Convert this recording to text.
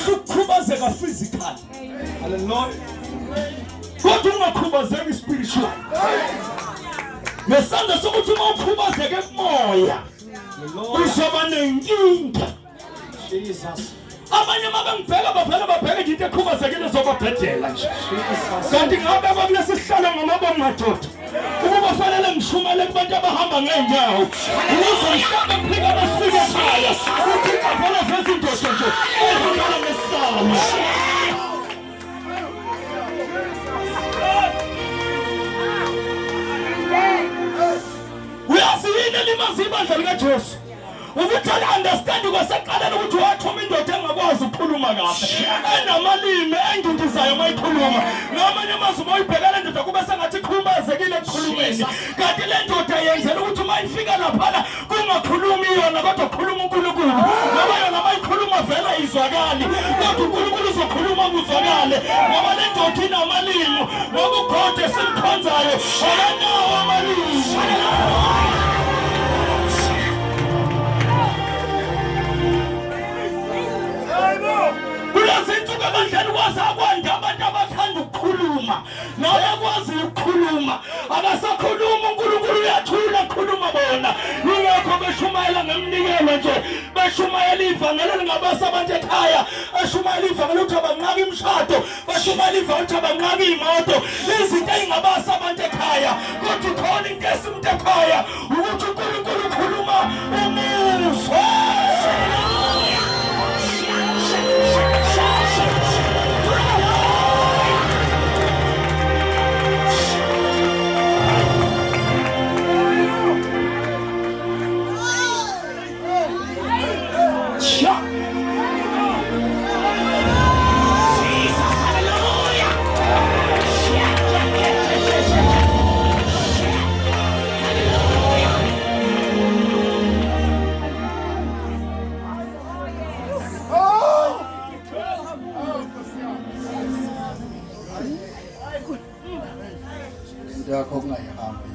Kuhle ukukhubazeka physically. Hallelujah. Kodwa ungakhubazeki spiritual. Ngesandla sokuthi uma ukhubazeke emoya uzoba nenkinga. Jesus. Abanye mabengibheka babheka into ekhubazekile zobabhedela nje. Kanti ngabe bakulesi sihlalo ngamabomu madoda. Ukuba fanele ngishumele kubantu abahamba ngeenyawo. Ukuze mhlawumbe ngifike basifike ekhaya. Ukuthi ngavela veze indoda nje. Ehamba ngesama. Uyasiyini limazi ibandla likaJesu. Ukuthi understand kwaseqaleni ukuthi wathoma indoda engakwazi ukukhuluma kahle. Enamalimi engindizayo mayikhuluma. Ngamanye amazwi mayibhekana ndoda kube sengathi ikhubazekile ekukhulumeni. Kanti le ndoda yenzela ukuthi mayifika lapha kungakhulumi yona kodwa kukhuluma uNkulunkulu. Ngoba yona mayikhuluma vela izwakali. Kodwa uNkulunkulu uzokhuluma kuzwakale. Ngoba le ndoda inamalimi. Ngoba uGod esimkhonzayo akanawo amalimi. Kulezinsuku abadlali kwasakwanda abantu abathanda ukukhuluma. Nawe yakwazi ukukhuluma. Abasakhuluma uNkulunkulu uyathula ukukhuluma bona. Yingakho beshumayela ngemnikelo nje. Beshumayela ivangeli elingabasa abantu ekhaya. Beshumayela ivangeli ukuthi abanqaka imishado. Beshumayela ivangeli ukuthi abanqaka imoto. Izinto ezingabasa abantu ekhaya. Kodwa khona into esimntu ekhaya ukuthi uNkulunkulu ukhuluma umuzwa. yakho kungayihambi.